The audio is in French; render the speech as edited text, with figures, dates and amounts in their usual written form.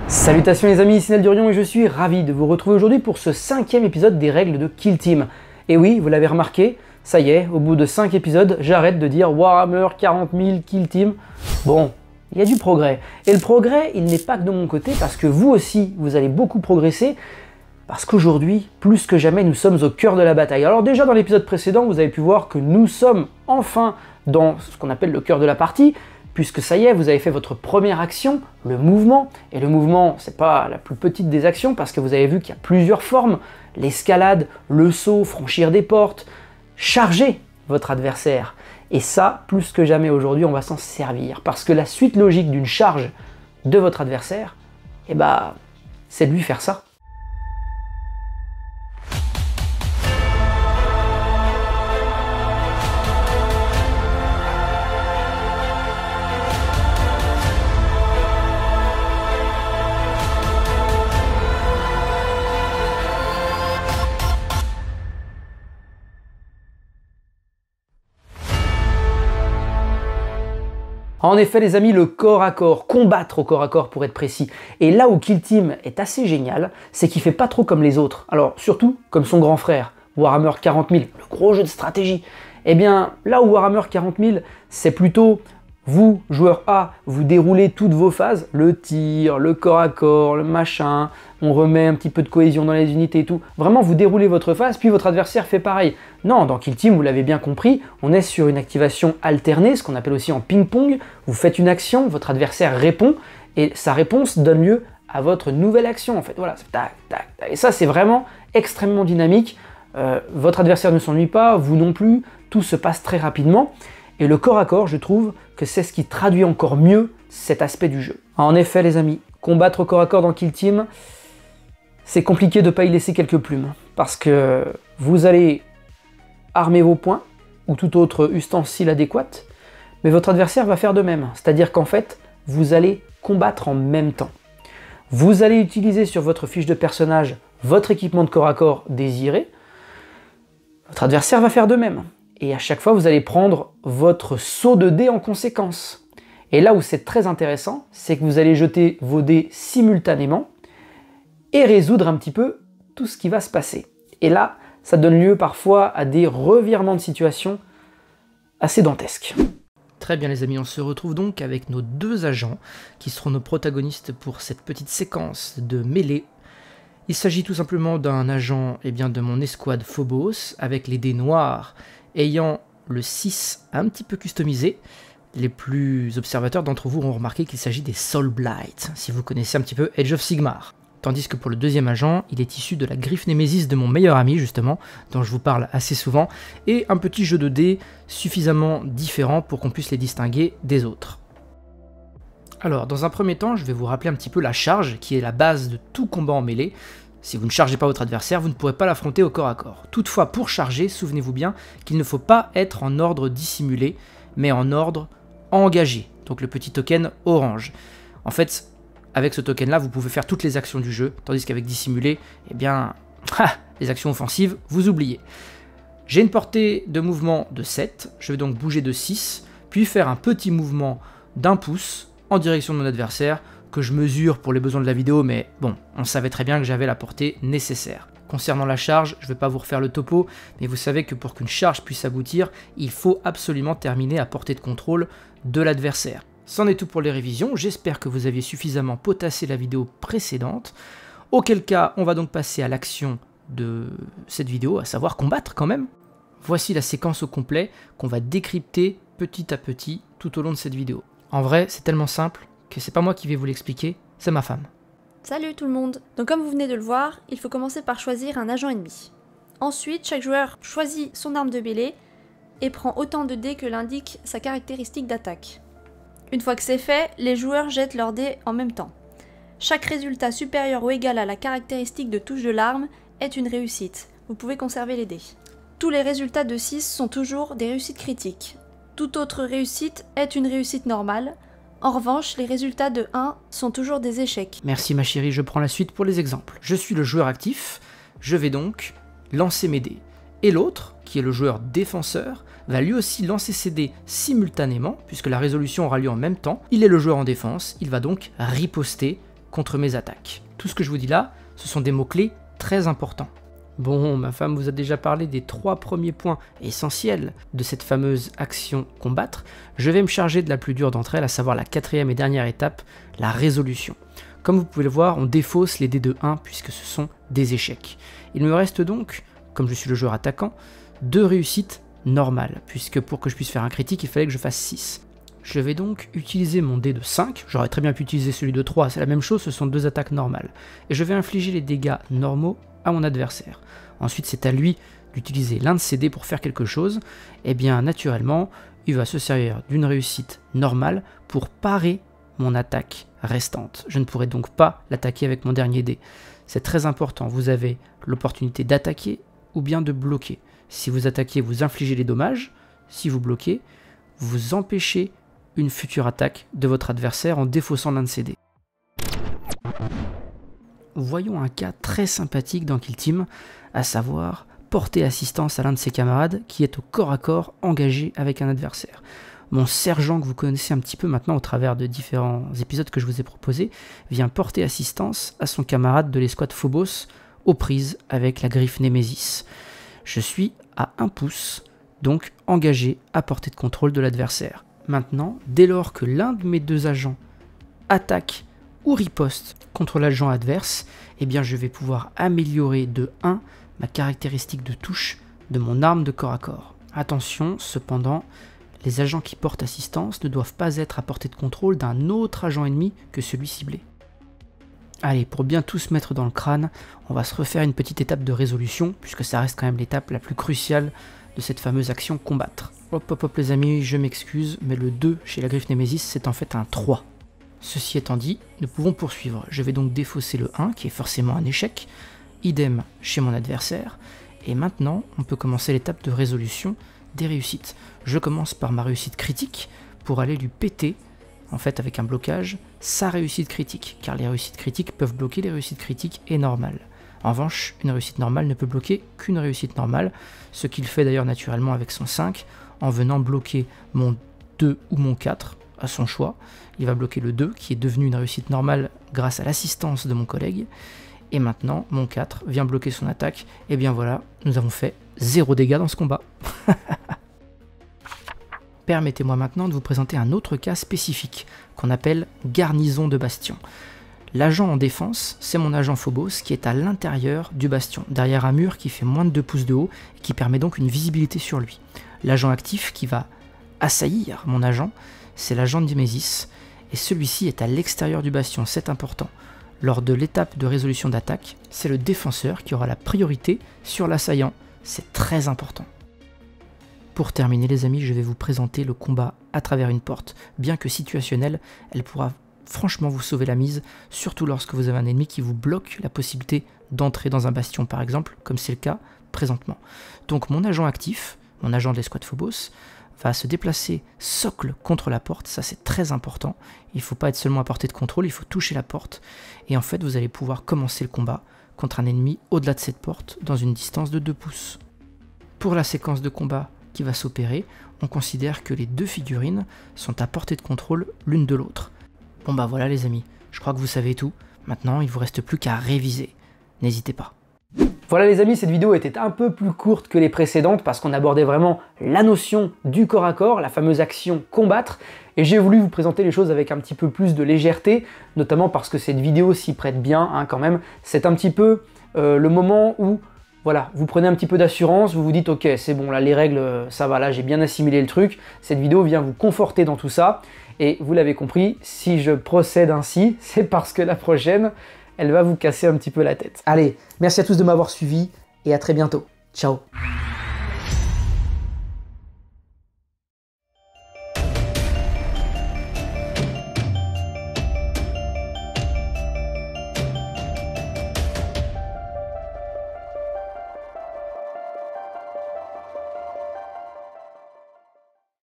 Salutations les amis, ici Naldurion et je suis ravi de vous retrouver aujourd'hui pour ce 5e épisode des règles de Kill Team. Et oui, vous l'avez remarqué, ça y est, au bout de 5 épisodes, j'arrête de dire Warhammer 40 000 Kill Team. Bon, il y a du progrès. Et le progrès, il n'est pas que de mon côté, parce que vous aussi, vous allez beaucoup progresser, parce qu'aujourd'hui, plus que jamais, nous sommes au cœur de la bataille. Alors déjà, dans l'épisode précédent, vous avez pu voir que nous sommes enfin dans ce qu'on appelle le cœur de la partie, puisque ça y est, vous avez fait votre première action, le mouvement, et le mouvement, c'est pas la plus petite des actions, parce que vous avez vu qu'il y a plusieurs formes, l'escalade, le saut, franchir des portes, charger votre adversaire. Et ça, plus que jamais aujourd'hui, on va s'en servir, parce que la suite logique d'une charge de votre adversaire, eh ben, c'est de lui faire ça. En effet les amis, le corps à corps, combattre au corps à corps pour être précis. Et là où Kill Team est assez génial, c'est qu'il fait pas trop comme les autres. Alors surtout comme son grand frère, Warhammer 40 000, le gros jeu de stratégie. Eh bien là où Warhammer 40 000, c'est plutôt vous, joueur A, vous déroulez toutes vos phases, le tir, le corps à corps, le machin, on remet un petit peu de cohésion dans les unités et tout. Vraiment, vous déroulez votre phase, puis votre adversaire fait pareil. Non, dans Kill Team, vous l'avez bien compris, on est sur une activation alternée, ce qu'on appelle aussi en ping-pong. Vous faites une action, votre adversaire répond, et sa réponse donne lieu à votre nouvelle action, en fait. Voilà, tac, tac, tac. Et ça, c'est vraiment extrêmement dynamique. Votre adversaire ne s'ennuie pas, vous non plus, tout se passe très rapidement. Et le corps à corps, je trouve que c'est ce qui traduit encore mieux cet aspect du jeu. En effet, les amis, combattre au corps à corps dans Kill Team, c'est compliqué de ne pas y laisser quelques plumes. Parce que vous allez armer vos poings, ou tout autre ustensile adéquat, mais votre adversaire va faire de même. C'est-à-dire qu'en fait, vous allez combattre en même temps. Vous allez utiliser sur votre fiche de personnage votre équipement de corps à corps désiré. Votre adversaire va faire de même. Et à chaque fois, vous allez prendre votre saut de dés en conséquence. Et là où c'est très intéressant, c'est que vous allez jeter vos dés simultanément et résoudre un petit peu tout ce qui va se passer. Et là, ça donne lieu parfois à des revirements de situation assez dantesques. Très bien les amis, on se retrouve donc avec nos deux agents qui seront nos protagonistes pour cette petite séquence de mêlée. Il s'agit tout simplement d'un agent de mon escouade Phobos avec les dés noirs ayant le 6 un petit peu customisé. Les plus observateurs d'entre vous auront remarqué qu'il s'agit des Soul Blight, si vous connaissez un petit peu Age of Sigmar. Tandis que pour le deuxième agent, il est issu de la griffe Némésis de mon meilleur ami, justement, dont je vous parle assez souvent, et un petit jeu de dés suffisamment différent pour qu'on puisse les distinguer des autres. Alors, dans un premier temps, je vais vous rappeler un petit peu la charge, qui est la base de tout combat en mêlée. Si vous ne chargez pas votre adversaire, vous ne pourrez pas l'affronter au corps à corps. Toutefois, pour charger, souvenez-vous bien qu'il ne faut pas être en ordre dissimulé, mais en ordre engagé, donc le petit token orange. En fait, avec ce token-là, vous pouvez faire toutes les actions du jeu, tandis qu'avec dissimulé, eh bien, les actions offensives, vous oubliez. J'ai une portée de mouvement de 7, je vais donc bouger de 6, puis faire un petit mouvement d'1 pouce en direction de mon adversaire, que je mesure pour les besoins de la vidéo, mais bon, on savait très bien que j'avais la portée nécessaire. Concernant la charge, je ne vais pas vous refaire le topo, mais vous savez que pour qu'une charge puisse aboutir, il faut absolument terminer à portée de contrôle de l'adversaire. C'en est tout pour les révisions, j'espère que vous aviez suffisamment potassé la vidéo précédente, auquel cas on va donc passer à l'action de cette vidéo, à savoir combattre quand même. Voici la séquence au complet qu'on va décrypter petit à petit tout au long de cette vidéo. En vrai, c'est tellement simple que c'est pas moi qui vais vous l'expliquer, c'est ma femme. Salut tout le monde. Donc comme vous venez de le voir, il faut commencer par choisir un agent ennemi. Ensuite, chaque joueur choisit son arme de mêlée et prend autant de dés que l'indique sa caractéristique d'attaque. Une fois que c'est fait, les joueurs jettent leurs dés en même temps. Chaque résultat supérieur ou égal à la caractéristique de touche de l'arme est une réussite. Vous pouvez conserver les dés. Tous les résultats de 6 sont toujours des réussites critiques. Toute autre réussite est une réussite normale. En revanche, les résultats de 1 sont toujours des échecs. Merci ma chérie, je prends la suite pour les exemples. Je suis le joueur actif, je vais donc lancer mes dés. Et l'autre, qui est le joueur défenseur, va lui aussi lancer ses dés simultanément, puisque la résolution aura lieu en même temps. Il est le joueur en défense, il va donc riposter contre mes attaques. Tout ce que je vous dis là, ce sont des mots-clés très importants. Bon, ma femme vous a déjà parlé des 3 premiers points essentiels de cette fameuse action combattre. Je vais me charger de la plus dure d'entre elles, à savoir la 4e et dernière étape, la résolution. Comme vous pouvez le voir, on défausse les dés de 1 puisque ce sont des échecs. Il me reste donc, comme je suis le joueur attaquant, 2 réussites normales, puisque pour que je puisse faire un critique, il fallait que je fasse 6. Je vais donc utiliser mon dé de 5, j'aurais très bien pu utiliser celui de 3, c'est la même chose, ce sont 2 attaques normales. Et je vais infliger les dégâts normaux à mon adversaire. Ensuite, c'est à lui d'utiliser l'un de ses dés pour faire quelque chose. Et bien, naturellement, il va se servir d'une réussite normale pour parer mon attaque restante. Je ne pourrai donc pas l'attaquer avec mon dernier dé. C'est très important, vous avez l'opportunité d'attaquer ou bien de bloquer. Si vous attaquez, vous infligez les dommages. Si vous bloquez, vous empêchez une future attaque de votre adversaire en défaussant l'un de ses dés. Voyons un cas très sympathique dans Kill Team, à savoir porter assistance à l'un de ses camarades qui est au corps à corps engagé avec un adversaire. Mon sergent que vous connaissez un petit peu maintenant au travers de différents épisodes que je vous ai proposés vient porter assistance à son camarade de l'escouade Phobos aux prises avec la griffe Némésis. Je suis à 1 pouce, donc engagé à portée de contrôle de l'adversaire. Maintenant, dès lors que l'un de mes 2 agents attaque ou riposte contre l'agent adverse, eh bien je vais pouvoir améliorer de 1 ma caractéristique de touche de mon arme de corps à corps. Attention, cependant, les agents qui portent assistance ne doivent pas être à portée de contrôle d'un autre agent ennemi que celui ciblé. Allez, pour bien tout se mettre dans le crâne, on va se refaire une petite étape de résolution, puisque ça reste quand même l'étape la plus cruciale de cette fameuse action combattre. Hop hop hop les amis, je m'excuse, mais le 2 chez la griffe Némésis, c'est en fait un 3. Ceci étant dit, nous pouvons poursuivre. Je vais donc défausser le 1, qui est forcément un échec, idem chez mon adversaire, et maintenant, on peut commencer l'étape de résolution des réussites. Je commence par ma réussite critique, pour aller lui péter, en fait avec un blocage, sa réussite critique, car les réussites critiques peuvent bloquer les réussites critiques et normales. En revanche, une réussite normale ne peut bloquer qu'une réussite normale, ce qu'il fait d'ailleurs naturellement avec son 5, en venant bloquer mon 2 ou mon 4, à son choix. Il va bloquer le 2 qui est devenu une réussite normale grâce à l'assistance de mon collègue. Et maintenant, mon 4 vient bloquer son attaque. Et bien voilà, nous avons fait 0 dégâts dans ce combat. Permettez-moi maintenant de vous présenter un autre cas spécifique qu'on appelle garnison de bastion. L'agent en défense, c'est mon agent Phobos qui est à l'intérieur du bastion, derrière un mur qui fait moins de 2 pouces de haut et qui permet donc une visibilité sur lui. L'agent actif qui va assaillir mon agent, c'est l'agent de Némésis, et celui-ci est à l'extérieur du bastion, c'est important. Lors de l'étape de résolution d'attaque, c'est le défenseur qui aura la priorité sur l'assaillant, c'est très important. Pour terminer les amis, je vais vous présenter le combat à travers une porte. Bien que situationnelle, elle pourra franchement vous sauver la mise, surtout lorsque vous avez un ennemi qui vous bloque la possibilité d'entrer dans un bastion par exemple, comme c'est le cas présentement. Donc mon agent actif, mon agent de l'escouade Phobos, va se déplacer socle contre la porte, ça c'est très important. Il ne faut pas être seulement à portée de contrôle, il faut toucher la porte. Et en fait, vous allez pouvoir commencer le combat contre un ennemi au-delà de cette porte, dans une distance de 2 pouces. Pour la séquence de combat qui va s'opérer, on considère que les 2 figurines sont à portée de contrôle l'une de l'autre. Bon bah voilà les amis, je crois que vous savez tout. Maintenant, il ne vous reste plus qu'à réviser. N'hésitez pas. Voilà les amis, cette vidéo était un peu plus courte que les précédentes parce qu'on abordait vraiment la notion du corps à corps, la fameuse action combattre, et j'ai voulu vous présenter les choses avec un petit peu plus de légèreté, notamment parce que cette vidéo s'y prête bien hein, quand même. C'est un petit peu le moment où voilà, vous prenez un petit peu d'assurance, vous vous dites ok c'est bon là les règles ça va, là j'ai bien assimilé le truc, cette vidéo vient vous conforter dans tout ça, et vous l'avez compris, si je procède ainsi, c'est parce que la prochaine, elle va vous casser un petit peu la tête. Allez, merci à tous de m'avoir suivi et à très bientôt. Ciao.